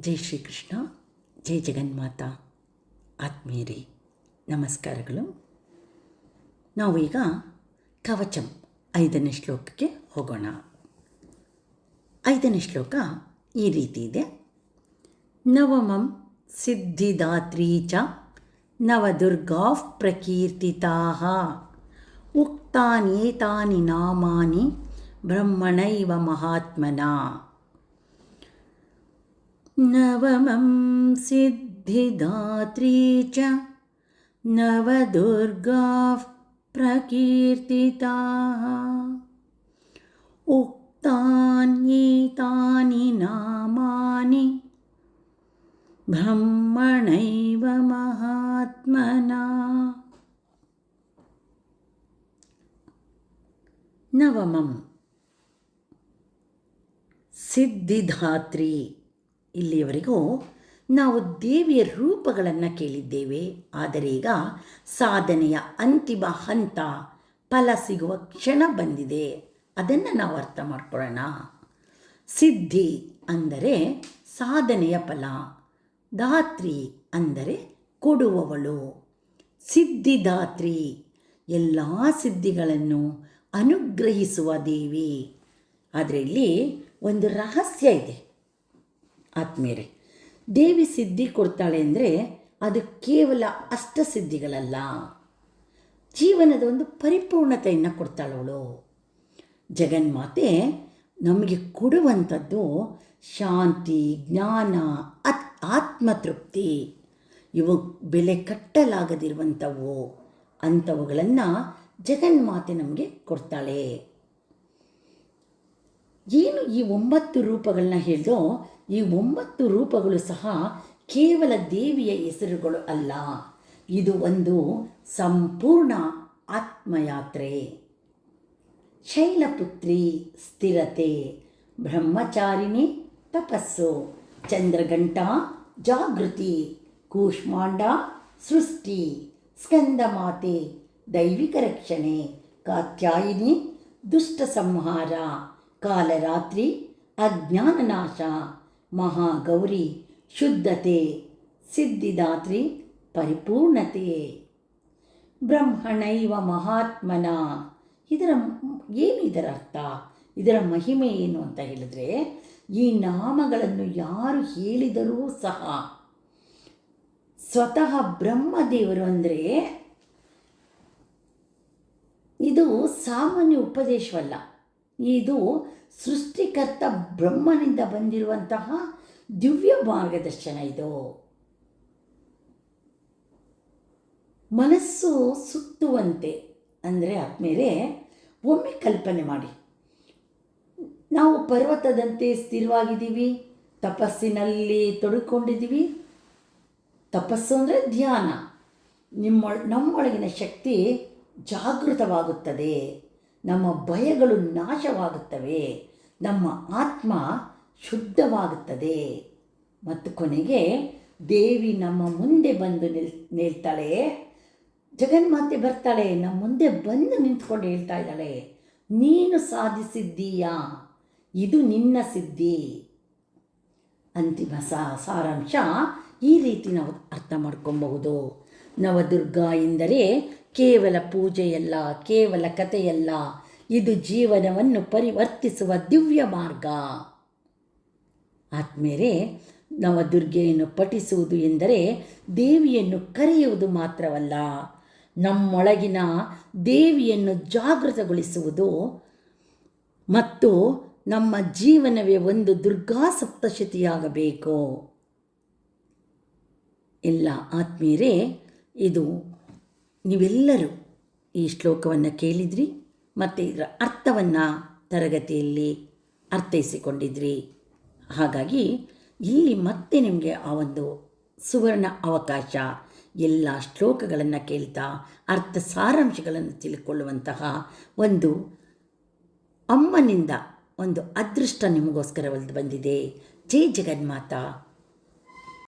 ಜೈ ಶ್ರೀಕೃಷ್ಣ, ಜೈ ಜಗನ್ಮಾತಾ. ಆತ್ಮೀಯರೇ, ನಮಸ್ಕಾರಗಳು. ನಾವು ಈಗ ಕವಚಂ 5ನೇ ಶ್ಲೋಕಕ್ಕೆ ಹೋಗೋಣ. 5ನೇ ಶ್ಲೋಕ ಈ ರೀತಿ ಇದೆ. ನವಮಂ ಸಿದ್ಧಿದಾತ್ರೀ ಚ ನವದುರ್ಗಾಃ ಪ್ರಕೀರ್ತಿತಾಃ ಉಕ್ತಾನ್ಯೇತಾನಿ ನಾಮಾನಿ ಬ್ರಹ್ಮಣೈವ ಮಹಾತ್ಮನಾ. ನವಮಂ ಸಿದ್ಧಿದಾತ್ರೀ ಚ ನವದುರ್ಗಾಃ ಪ್ರಕೀರ್ತಿತಾಃ ಉಕ್ತಾನ್ಯೇತಾನಿ ನಾಮಾನಿ ಬ್ರಹ್ಮಣೈವ ಮಹಾತ್ಮನಾ. ನವಮಂ ಸಿದ್ಧಿದಾತ್ರಿ. ಇಲ್ಲಿಯವರೆಗೂ ನಾವು ದೇವಿಯ ರೂಪಗಳನ್ನು ಕೇಳಿದ್ದೇವೆ. ಆದರೆ ಈಗ ಸಾಧನೆಯ ಅಂತಿಮ ಹಂತ, ಫಲ ಸಿಗುವ ಕ್ಷಣ ಬಂದಿದೆ. ಅದನ್ನು ನಾವು ಅರ್ಥ ಮಾಡ್ಕೊಳ್ಳೋಣ. ಸಿದ್ಧಿ ಅಂದರೆ ಸಾಧನೆಯ ಫಲ, ದಾತ್ರಿ ಅಂದರೆ ಕೊಡುವವಳು. ಸಿದ್ಧಿದಾತ್ರಿ ಎಲ್ಲ ಸಿದ್ಧಿಗಳನ್ನು ಅನುಗ್ರಹಿಸುವ ದೇವಿ. ಆದರೆ ಇಲ್ಲಿ ಒಂದು ರಹಸ್ಯ ಇದೆ ಆತ್ಮೀಯರೇ. ದೇವಿ ಸಿದ್ಧಿ ಕೊಡ್ತಾಳೆ ಅಂದರೆ ಅದು ಕೇವಲ ಅಷ್ಟಸಿದ್ಧಿಗಳಲ್ಲ, ಜೀವನದ ಒಂದು ಪರಿಪೂರ್ಣತೆಯನ್ನು ಕೊಡ್ತಾಳವಳು. ಜಗನ್ಮಾತೆ ನಮಗೆ ಕೊಡುವಂಥದ್ದು ಶಾಂತಿ, ಜ್ಞಾನ, ಆತ್ಮತೃಪ್ತಿ. ಇವು ಬೆಲೆ ಕಟ್ಟಲಾಗದಿರುವಂಥವು. ಅಂಥವುಗಳನ್ನು ಜಗನ್ಮಾತೆ ನಮಗೆ ಕೊಡ್ತಾಳೆ. ಏನು ಈ 9 ರೂಪಗಳನ್ನ ಹೇಳಿದೋ, ಈ 9 ರೂಪಗಳು ಸಹ ಕೇವಲ ದೇವಿಯ ಹೆಸರುಗಳು ಅಲ್ಲ. ಇದು ಒಂದು ಸಂಪೂರ್ಣ ಆತ್ಮಯಾತ್ರೆ. ಶೈಲಪುತ್ರಿ ಸ್ಥಿರತೆ, ಬ್ರಹ್ಮಚಾರಿಣಿ ತಪಸ್ಸು, ಚಂದ್ರಘಂಟ ಜಾಗೃತಿ, ಕೂಷ್ಮಾಂಡ ಸೃಷ್ಟಿ, ಸ್ಕಂದಮಾತೆ ದೈವಿಕ ರಕ್ಷಣೆ, ಕಾತ್ಯಾಯಿನಿ ದುಷ್ಟ ಸಂಹಾರ, ಕಾಲರಾತ್ರಿ ಅಜ್ಞಾನ ನಾಶ, ಮಹಾಗೌರಿ ಶುದ್ಧತೆ, ಸಿದ್ಧಿದಾತ್ರಿ ಪರಿಪೂರ್ಣತೆ, ಬ್ರಹ್ಮಣೈವ ಮಹಾತ್ಮನ. ಇದರ ಅರ್ಥ, ಇದರ ಮಹಿಮೆ ಏನು ಅಂತ ಹೇಳಿದ್ರೆ, ಈ ನಾಮಗಳನ್ನು ಯಾರು ಹೇಳಿದರೂ ಸಹ ಸ್ವತಃ ಬ್ರಹ್ಮದೇವರು ಅಂದರೆ ಇದು ಸಾಮಾನ್ಯ ಉಪದೇಶವಲ್ಲ. ಇದು ಸೃಷ್ಟಿಕರ್ತ ಬ್ರಹ್ಮನಿಂದ ಬಂದಿರುವಂತಹ ದಿವ್ಯ ಮಾರ್ಗದರ್ಶನ. ಇದು ಮನಸ್ಸು ಸುತ್ತುವಂತೆ ಅಂದರೆ ಆದ್ಮೇಲೆ ಒಮ್ಮೆ ಕಲ್ಪನೆ ಮಾಡಿ, ನಾವು ಪರ್ವತದಂತೆ ಸ್ಥಿರವಾಗಿದ್ದೀವಿ, ತಪಸ್ಸಿನಲ್ಲಿ ತೊಡಕೊಂಡಿದ್ದೀವಿ. ತಪಸ್ಸು ಅಂದರೆ ಧ್ಯಾನ. ನಮ್ಮೊಳಗಿನ ಶಕ್ತಿ ಜಾಗೃತವಾಗುತ್ತದೆ, ನಮ್ಮ ಭಯಗಳು ನಾಶವಾಗುತ್ತವೆ, ನಮ್ಮ ಆತ್ಮ ಶುದ್ಧವಾಗುತ್ತದೆ. ಮತ್ತು ಕೊನೆಗೆ ದೇವಿ ನಮ್ಮ ಮುಂದೆ ಬಂದು ನಿಲ್ತಾಳೆ. ಜಗನ್ಮಾತೆ ಬರ್ತಾಳೆ, ನಮ್ಮ ಮುಂದೆ ಬಂದು ನಿಂತ್ಕೊಂಡು ಹೇಳ್ತಾ ಇದ್ದಾಳೆ, ನೀನು ಸಾಧಿಸಿದ್ದೀಯಾ, ಇದು ನಿನ್ನ ಸಿದ್ಧಿ. ಅಂತಿಮ ಸಾರಾಂಶ ಈ ರೀತಿ ನಾವು ಅರ್ಥ ಮಾಡ್ಕೊಬಹುದು. ನವದುರ್ಗಾ ಎಂದರೆ ಕೇವಲ ಪೂಜೆಯಲ್ಲ, ಕೇವಲ ಕಥೆಯಲ್ಲ, ಇದು ಜೀವನವನ್ನು ಪರಿವರ್ತಿಸುವ ದಿವ್ಯ ಮಾರ್ಗ. ಆದ್ಮೇಲೆ ನವದುರ್ಗೆಯನ್ನು ಪಠಿಸುವುದು ಎಂದರೆ ದೇವಿಯನ್ನು ಕರೆಯುವುದು ಮಾತ್ರವಲ್ಲ, ನಮ್ಮೊಳಗಿನ ದೇವಿಯನ್ನು ಜಾಗೃತಗೊಳಿಸುವುದು ಮತ್ತು ನಮ್ಮ ಜೀವನವೇ ಒಂದು ದುರ್ಗಾ ಸಪ್ತಶತಿಯಾಗಬೇಕು. ಎಲ್ಲ ಆತ್ಮೀಯರೇ, ಇದು ನೀವೆಲ್ಲರೂ ಈ ಶ್ಲೋಕವನ್ನು ಕೇಳಿದ್ರಿ ಮತ್ತು ಇದರ ಅರ್ಥವನ್ನು ತರಗತಿಯಲ್ಲಿ ಅರ್ಥೈಸಿಕೊಂಡಿದ್ರಿ. ಹಾಗಾಗಿ ಇಲ್ಲಿ ಮತ್ತೆ ನಿಮಗೆ ಆ ಒಂದು ಸುವರ್ಣ ಅವಕಾಶ. ಎಲ್ಲ ಶ್ಲೋಕಗಳನ್ನು ಕೇಳ್ತಾ ಅರ್ಥ ಸಾರಾಂಶಗಳನ್ನು ತಿಳ್ಕೊಳ್ಳುವಂತಹ ಒಂದು ಅಮ್ಮನಿಂದ ಒಂದು ಅದೃಷ್ಟ ನಿಮಗೋಸ್ಕರ ಬಂದಿದೆ. ಜೈ ಜಗನ್ಮಾತಾ.